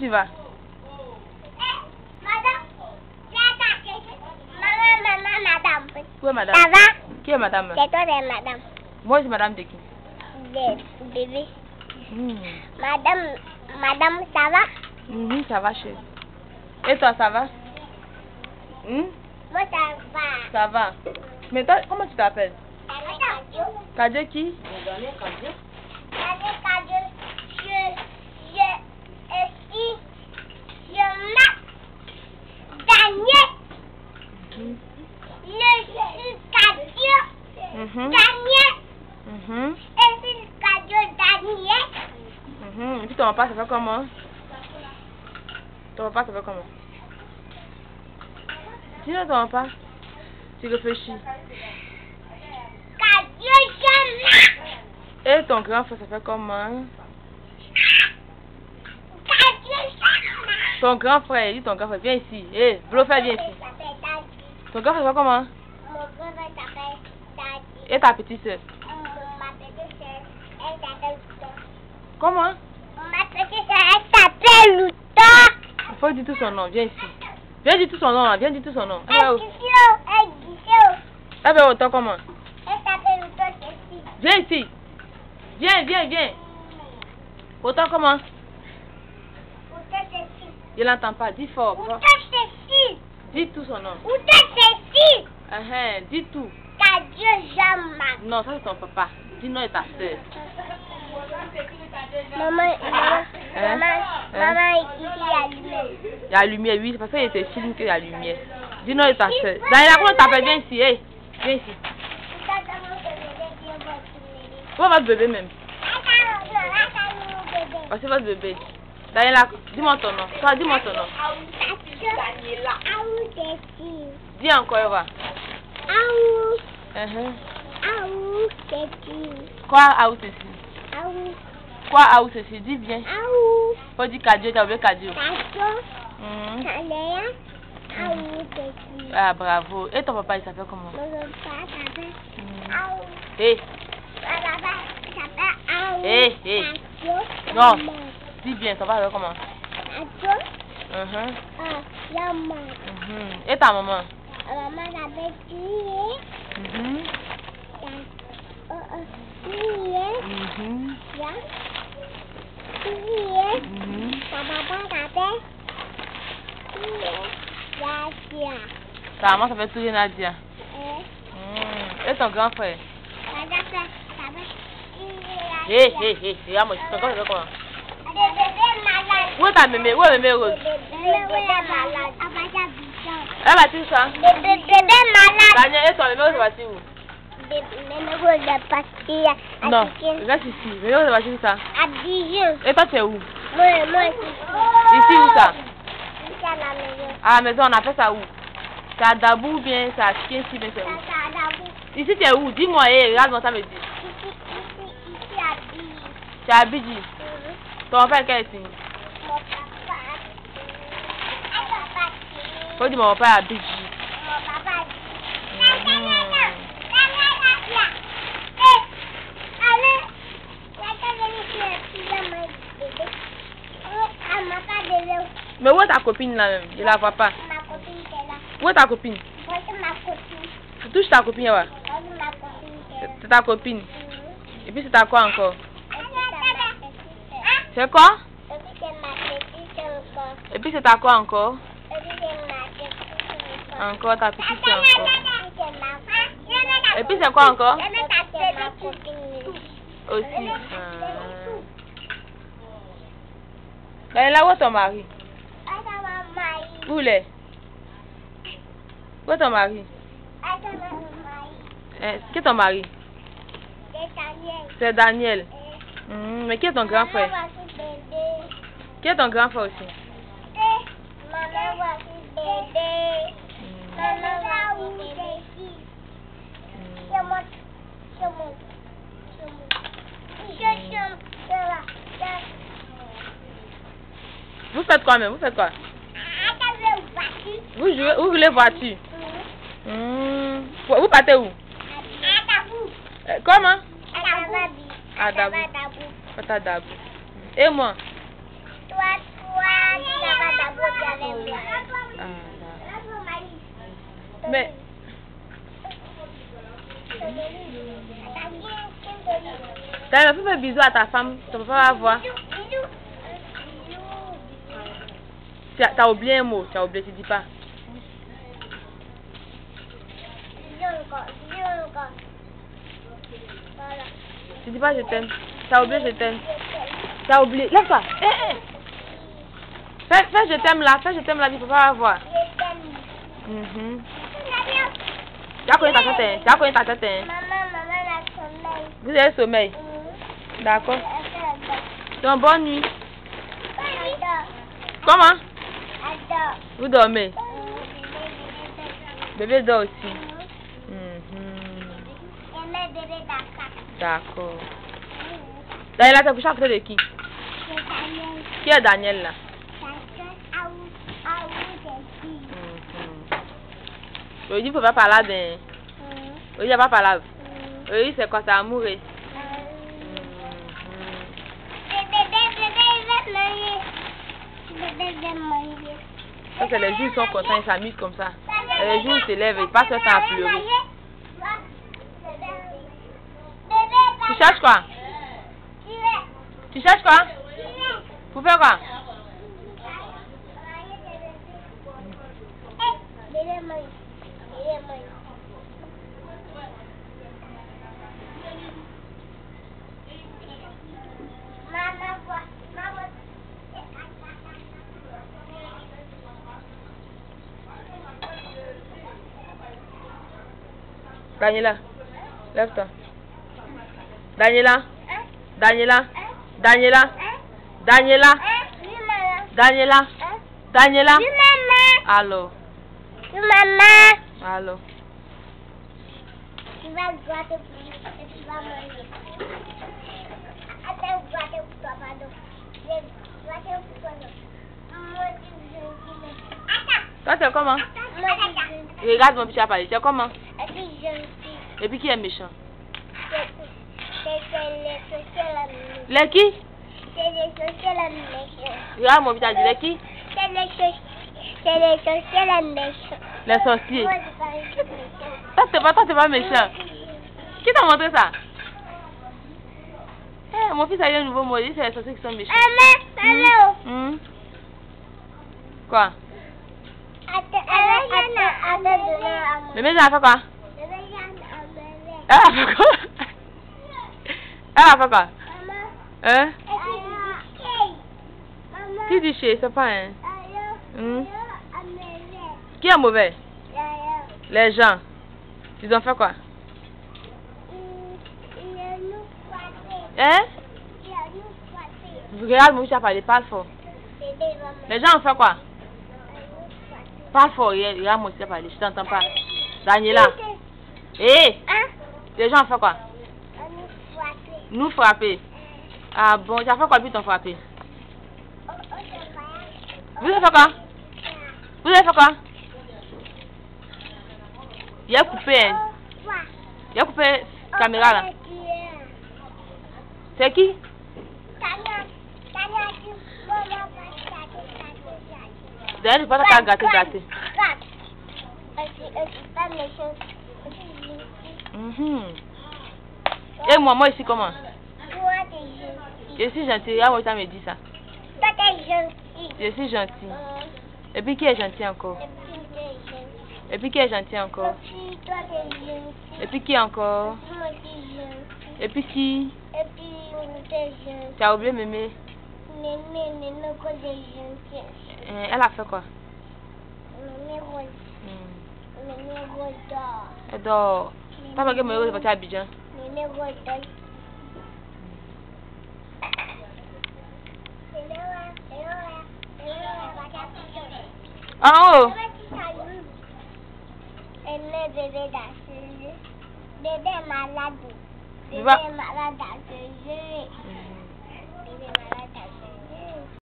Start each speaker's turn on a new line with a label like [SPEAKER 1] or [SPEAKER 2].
[SPEAKER 1] tu vas?
[SPEAKER 2] Madame.
[SPEAKER 1] Où est madame?
[SPEAKER 2] Ça va?
[SPEAKER 1] Qui est madame?
[SPEAKER 2] C'est toi, c'est madame.
[SPEAKER 1] Moi, je suis madame de qui?
[SPEAKER 2] De bébé.
[SPEAKER 1] Hmm.
[SPEAKER 2] Madame, ça va?
[SPEAKER 1] Ça va, chérie. Et toi, ça va?
[SPEAKER 2] Moi, ça va.
[SPEAKER 1] Ça va. Mais toi, comment tu t'appelles?
[SPEAKER 2] Kadio.
[SPEAKER 1] Kadio qui?
[SPEAKER 2] Kadio. Je m'appelle Daniel. Je suis Kadio. Daniel. Et c'est Kadio Daniel.
[SPEAKER 1] Et puis ton papa, ça fait comment? Ton papa, ça fait comment? Dis-le ton papa. Tu réfléchis.
[SPEAKER 2] Kadio, je m'appelle.
[SPEAKER 1] Et ton grand frère, ça fait comment? Ton grand frère, dis ton grand frère, viens ici. Eh, Blofeld, viens ici. Ton grand frère, ça fait comment?
[SPEAKER 2] Mon grand frère s'appelle Daddy.
[SPEAKER 1] Et ta petite soeur?
[SPEAKER 2] Ma petite soeur, elle s'appelle Luto.
[SPEAKER 1] Comment?
[SPEAKER 2] Ma petite soeur, elle s'appelle Luto.
[SPEAKER 1] Il faut dire tout son nom, viens ici. Viens dire tout son nom, viens dire tout son nom.
[SPEAKER 2] Elle dit
[SPEAKER 1] Elle fait autant comment?
[SPEAKER 2] elle s'appelle Luto Cécile.
[SPEAKER 1] Viens ici. Viens. Autant comment?
[SPEAKER 2] Luto Cécile.
[SPEAKER 1] Je l'entends pas, dis fort.
[SPEAKER 2] Luto Cécile.
[SPEAKER 1] Dis tout son nom.
[SPEAKER 2] Luto Cécile.
[SPEAKER 1] Dis tout.
[SPEAKER 2] Kadio Jean-Marc.
[SPEAKER 1] Non, ça c'est ton papa. Dis non et ta soeur.
[SPEAKER 2] Maman, ici il y a lumière.
[SPEAKER 1] Il y a la lumière, oui, c'est parce qu'il était film qu'il y a la lumière. Dis non et ta soeur. Daniela, comment t'appelles? Viens ici, hey. Viens ici. Où est votre bébé même? Oh, c'est votre bébé. Daniela, dis-moi ton nom. Toi, dis-moi ton nom. Dis encore, Eva. Quoi, Aou Cécile? Quoi, Aou Cécile? Dis bien. Faut dire Kadio, t'as oublié Kadio. Ah, bravo. Et ton papa, il s'appelle comment? Non. Dis bien, ton papa s'appelle comment? Et ta maman?
[SPEAKER 2] Maman s'appelle
[SPEAKER 1] Ta maman s'appelle Touye Nadia. Et ton grand frère? Moi, ton grand frère comment? Où est ta mémé? Où est mémé Rose? Elle va dire ça? Daniel, et ton mémé Rose va dire où? Non, reste ici. Mémé Rose va dire ça?
[SPEAKER 2] À Dijon.
[SPEAKER 1] Et toi, tu es où?
[SPEAKER 2] Moi,
[SPEAKER 1] Ici où ça?
[SPEAKER 2] Ici à la maison.
[SPEAKER 1] À la maison, on appelle ça où? C'est à Dabou ou bien c'est à Kiensi, bien c'est où?
[SPEAKER 2] C'est à Dabou.
[SPEAKER 1] Ici, tu es où? Dis-moi, regarde-moi ça me dit.
[SPEAKER 2] Ici à Bidji.
[SPEAKER 1] Tu es à Bidji? Ton père, quel est signe?
[SPEAKER 2] Mon papa.
[SPEAKER 1] Faut dire mon papa à Bidji.
[SPEAKER 2] Mon papa.
[SPEAKER 1] Mais où est ta copine là même? Je la vois pas.
[SPEAKER 2] Ma copine est là.
[SPEAKER 1] Où est ta copine?
[SPEAKER 2] Moi, c'est ma copine.
[SPEAKER 1] Tu touches ta copine là?
[SPEAKER 2] Moi, c'est ma copine.
[SPEAKER 1] C'est ta copine. Et puis c'est à quoi encore? C'est
[SPEAKER 2] C'est
[SPEAKER 1] quoi?
[SPEAKER 2] ma petite encore.
[SPEAKER 1] Et puis c'est à quoi encore?
[SPEAKER 2] Et puis c'est ma petite encore.
[SPEAKER 1] Encore ta petite c'est encore.
[SPEAKER 2] Et
[SPEAKER 1] Et puis c'est quoi encore?
[SPEAKER 2] c'est ma copine.
[SPEAKER 1] Aussi. Ben là où est ton mari? Où il est? Où est ton mari? Qui est ton mari? C'est Daniel. Mais qui est ton grand frère? Qui est ton grand frère aussi? Vous faites quoi même? Vous faites quoi? Vous jouez, vous voulez voiture? Vous partez où? Comment? À Dabou. À Dabou. Et moi?
[SPEAKER 2] Toi,
[SPEAKER 1] Mais t'as fait un bisou à ta femme, ton papa va voir. T'as oublié un mot, tu as oublié, tu dis pas. Tu dis pas je t'aime. T'as oublié je t'aime. T'as oublié. Lève-toi. Fais je t'aime là, fais je t'aime là, tu peux pas voir. Tu as connu ta tête, tu as connu ta tête. Vous avez sommeil. D'accord. Donc bonne nuit. Comment? Vous dormez? Bébé dort aussi. D'accord. Daniela, t'as couché à côté de qui? Qui est Daniel là? Il dit qu'il ne faut pas parler de... Il n'y a pas parlé. Oui, c'est quoi ça, amoureux? Ça, c'est les jours où ils sont contents, ils s'amusent comme ça. Et les jours où ils se lèvent, ils passent leur temps à pleurer. Tu cherches quoi? Tu cherches quoi? Pour faire quoi? Daniela, lève-toi. Daniela, Daniela, Daniela, Daniela, Daniela, Daniela. Allô. Allô.
[SPEAKER 2] Tu vas gratter et tu vas manger. Attends, gratter pour toi, pardon. Gratter pour toi, non.
[SPEAKER 1] Toi, c'est comment? Regarde mon petit appareil, c'est comment? Et puis qui est méchant? Les qui?
[SPEAKER 2] C'est les sorciers méchants.
[SPEAKER 1] Regarde mon petit appareil, les qui?
[SPEAKER 2] C'est les sorciers méchants.
[SPEAKER 1] Les sorciers. Toi, t'es pas méchant. Qui t'a montré ça? Mon fils a eu un nouveau mot, c'est les sorciers qui sont méchants.
[SPEAKER 2] Maman.
[SPEAKER 1] Quoi?
[SPEAKER 2] Attends.
[SPEAKER 1] Mais elle a fait quoi? Elle a fait quoi? Elle a fait quoi? Hein? Qui dit chez, c'est pas hein? Qui est mauvais? Les gens. Ils ont fait quoi? Hein? Regarde, mon chat parle, parle fort. Les gens ont fait quoi? Parle fort, regarde mon chat parle, je t'entends pas. Daniela. Hé! Les gens ont fait quoi? Nous frapper. Ah bon, tu as fait quoi depuis ton frappé? Vous avez fait quoi? Vous avez fait quoi? Il a coupé, hein? Il a coupé la caméra là. C'est qui? D'ailleurs, je pense qu'elle a gâté. Et moi ici comment? Je suis gentil. Ah, ça me dit ça.
[SPEAKER 2] Toi, t'es gentil.
[SPEAKER 1] Je suis gentil. Et puis qui est gentil encore? Et puis qui est gentil encore?
[SPEAKER 2] Toi, t'es gentil.
[SPEAKER 1] Et puis qui encore?
[SPEAKER 2] Moi, t'es gentil.
[SPEAKER 1] Et puis qui?
[SPEAKER 2] Et puis, t'es gentil.
[SPEAKER 1] Tu as oublié Mémé?
[SPEAKER 2] Mémé, quoi, t'es gentil.
[SPEAKER 1] Elle a fait quoi?
[SPEAKER 2] Mémé rose. Mémé rose dort.
[SPEAKER 1] Elle dort. T'as pas que Mémé rose est partie à Abidjan?
[SPEAKER 2] Mémé rose dort.
[SPEAKER 1] En haut.
[SPEAKER 2] Bébé malade. Bébé malade.